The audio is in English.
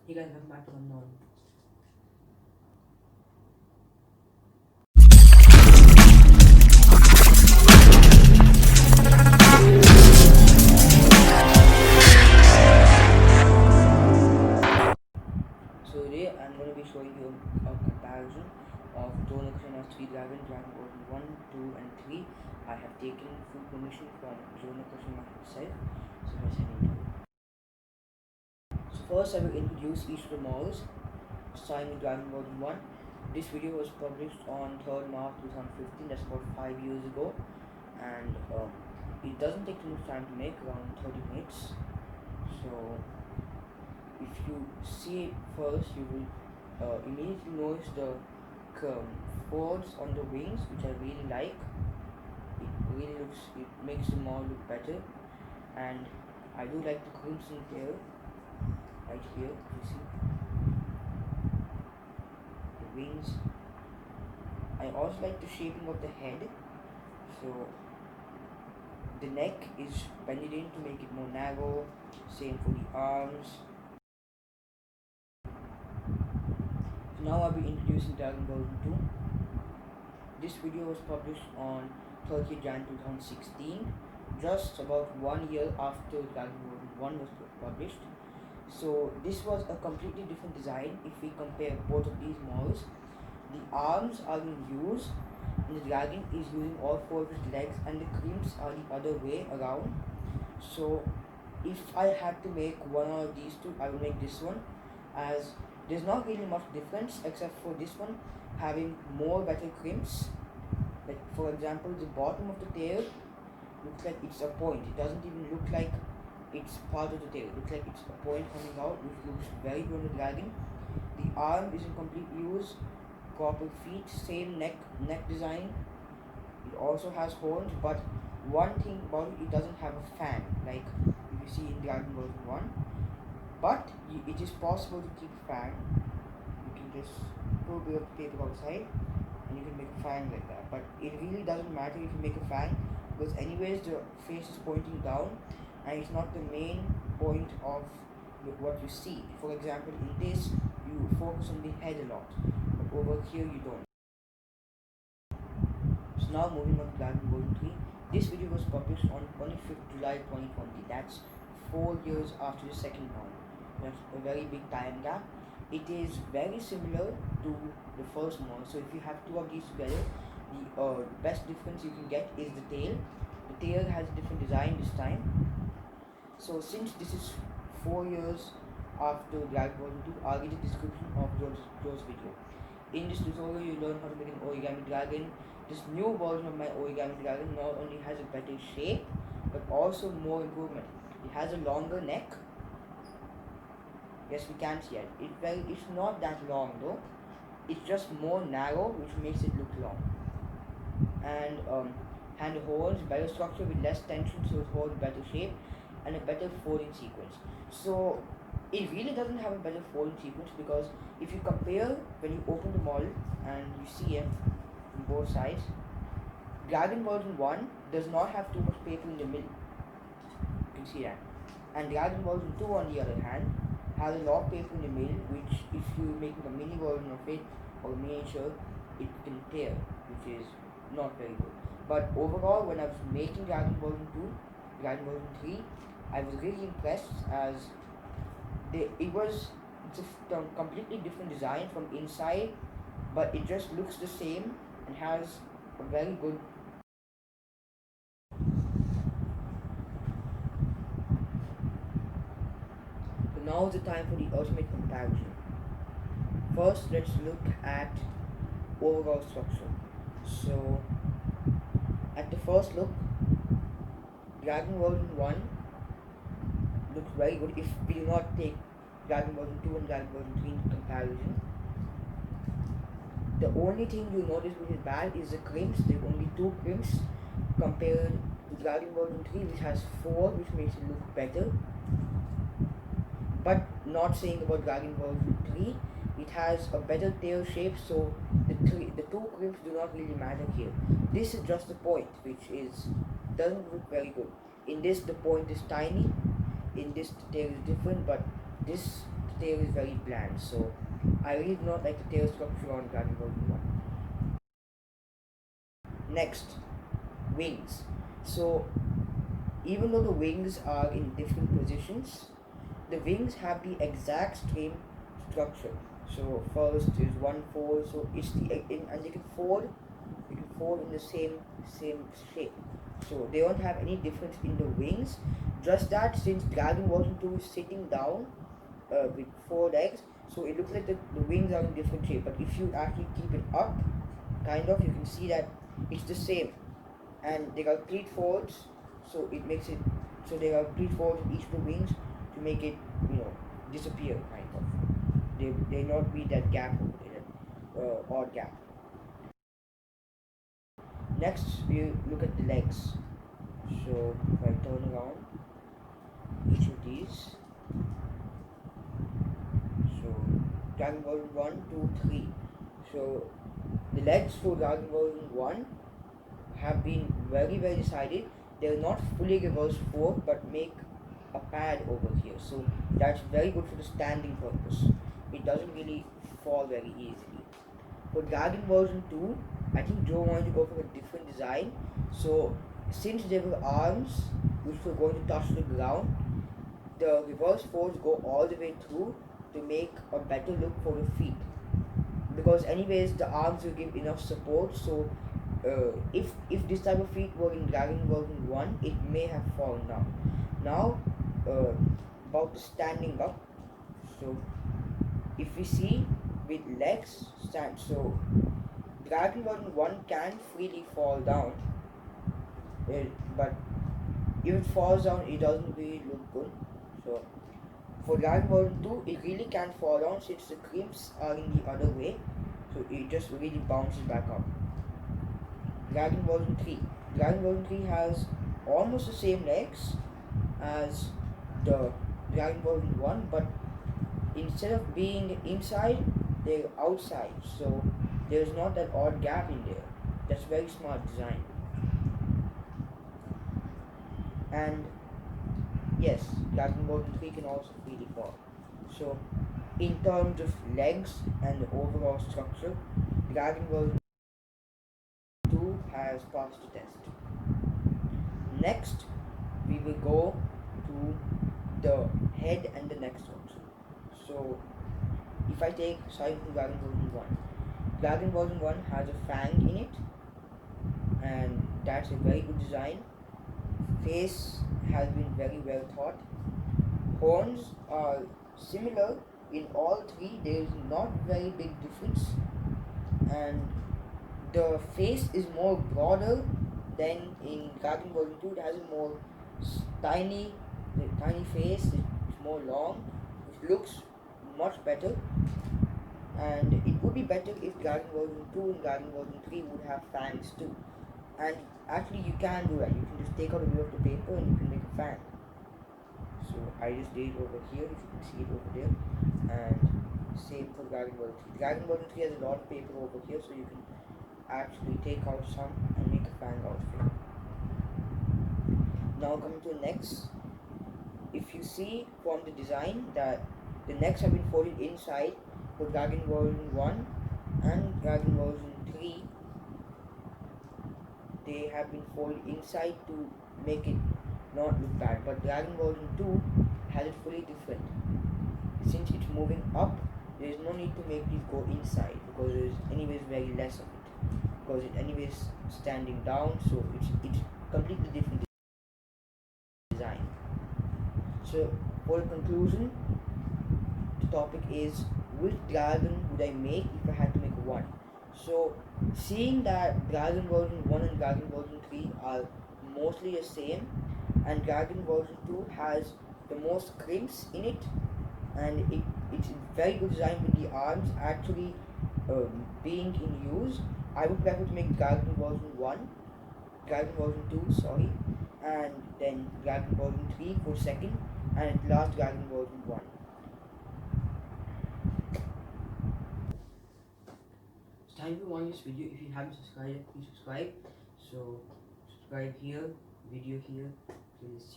Hey guys, welcome back to Unknown. So today I'm going to be showing you a comparison of Drone Ocean of 3 Dragon Version 1, 2 and 3. I have taken full permission from Drone Ocean itself. So let's head into it. So first I will introduce each of the models, starting with Dragon Version 1. This video was published on 3rd March 2015, that's about 5 years ago. And it doesn't take too much time to make, around 30 minutes. So if you see it first, you will immediately notice the folds on the wings, which I really like. It makes the model look better, and I do like the crimson tail right here. You see the wings. I also like the shaping of the head. So the neck is bended in to make it more narrow. Same for the arms. So now I'll be introducing Dragon Ball 2. This video was published on 30th Jan 2016, just about 1 year after Dragon Ball 1 was published. So this was a completely different design if we compare both of these models. The arms are in use, and the dragon is using all four of its legs, and the crimps are the other way around. So if I had to make one out of these two, I would make this one, as there's not really much difference except for this one having more better crimps. Like for example, the bottom of the tail looks like it's a point. It doesn't even look like it's part of the tail. It looks like it's a point coming out, which looks very good on the dragon. The arm is in complete use, proper feet, same neck design. It also has horns, but one thing about it, it doesn't have a fan like if you see in Dragon Ball 1. But it is possible to keep a fan. You can just put a bit of paper outside and you can make a fan like that. But it really doesn't matter if you make a fan, because anyways the face is pointing down and it's not the main point of what you see. For example, in this you focus on the head a lot, but over here you don't. So now moving on to Dragon Ball 3. This video was published on 25th July 2020. That's 4 years after the second one. That's a very big time gap. It is very similar to the first one. So if you have two of these together, the best difference you can get is the tail. The tail has a different design this time. So since this is 4 years after Dragon Ball 2, I'll read the description of Joe's video. In this tutorial, you learn how to make an origami dragon. This new version of my origami dragon not only has a better shape, but also more improvement. It has a longer neck. Yes, we can see it. It's not that long though. It's just more narrow, which makes it look long. And hand holds, better structure with less tension, so it holds better shape, and a better folding sequence. So it really doesn't have a better folding sequence, because if you compare when you open the model and you see it from both sides, Dragon Version 1 does not have too much paper in the middle. You can see that. And Dragon Version 2 on the other hand has a lot of paper in the middle, which if you're making a mini version of it or a miniature, it can tear, which is not very good. But overall, when I was making Dragon Version 2, Dragon Version 3, I was really impressed, as it was just a completely different design from inside, but it just looks the same and has a very good. So now is the time for the ultimate comparison. First, let's look at overall structure. So at the first look, Dragon Version 1 looks very good if we do not take Dragon Version 2 and Dragon Version 3 into comparison. The only thing you notice which is bad is the crimps. There are only 2 crimps compared to Dragon Version 3, which has 4, which makes it look better. But not saying about Dragon Version 3, it has a better tail shape, so the 2 crimps do not really matter here. This is just the point, which doesn't look very good. In this, the point is tiny. In this, the tail is different, but this tail is very bland, so I really do not like the tail structure on Dragon Ball Z 1. Next, wings. So even though the wings are in different positions, the wings have the exact same structure. So first is one fold, so it's and you can fold in the same shape. So they don't have any difference in the wings. Just that since Dragon Ball 2 is sitting down with four legs, so it looks like the wings are in different shape. But if you actually keep it up, kind of, you can see that it's the same, and they got pleat folds, so it makes it so they got pleat folds in each of the wings to make it disappear, kind of. They not be that gap over there, odd gap. Next, we look at the legs. So if I turn around each of these, so Dragon Ball 1, 2, 3. So the legs for Dragon Ball 1 have been very decided. They're not fully reverse fork but make a pad over here. So that's very good for the standing purpose. It doesn't really fall very easily. For Dragon version 2, I think Joe wanted to go for a different design. So since there were arms which were going to touch the ground, the reverse forks go all the way through to make a better look for the feet. Because anyways, the arms will give enough support. So if this type of feet were in Dragon version 1, it may have fallen down. Now, about the standing up. So if we see with legs stand, so Dragon version 1 can freely fall down, but if it falls down, it doesn't really look good. So for Dragon version 2, it really can't fall down since the crimps are in the other way, so it just really bounces back up. Dragon version 3. Dragon version 3 has almost the same legs as the Dragon version 1, but instead of being inside, they're outside, so there's not that odd gap in there. That's very smart design. And yes, Dragon Ball 3 can also freely fall. So in terms of legs and the overall structure, Dragon Ball 2 has passed the test. Next, we will go to the head and the neck structure. So if I take starting from Dragon Ball 1, Dragon Ball 1 has a fang in it, and that's a very good design. Face has been very well thought. Horns are similar in all three. There is not very big difference, and the face is more broader than in Dragon Ball 2. It has a more tiny, tiny face. It's more long. It looks much better, and it would be better if Dragon Ball 2 and Dragon Ball 3 would have fangs too. And actually, you can do that. You can just take out a bit of the paper and you can make a fan. So I just did it over here, if you can see it over there, and same for Dragon Ball 3. Dragon Ball 3 has a lot of paper over here, so you can actually take out some and make a fan out of it. Now coming to the necks, if you see from the design that the necks have been folded inside for Dragon Ball 1 and Dragon Ball 3, they have been folded inside to make it not look bad, but Dragon Ball 2 has it fully different. Since it's moving up, there is no need to make these go inside because there is anyways very less of it, because it anyways standing down, so it's completely different design. So for the conclusion, the topic is which dragon would I make if I had to make one. So seeing that Dragon version 1 and Dragon version 3 are mostly the same, and Dragon version 2 has the most crimps in it, and it's very good design with the arms actually being in use, I would prefer to make Dragon version 1, Dragon version 2, sorry, and then Dragon version 3 for second, and at last Dragon version 1. It's time to watch this video. If you haven't subscribed, please subscribe. So subscribe here, video here, please see.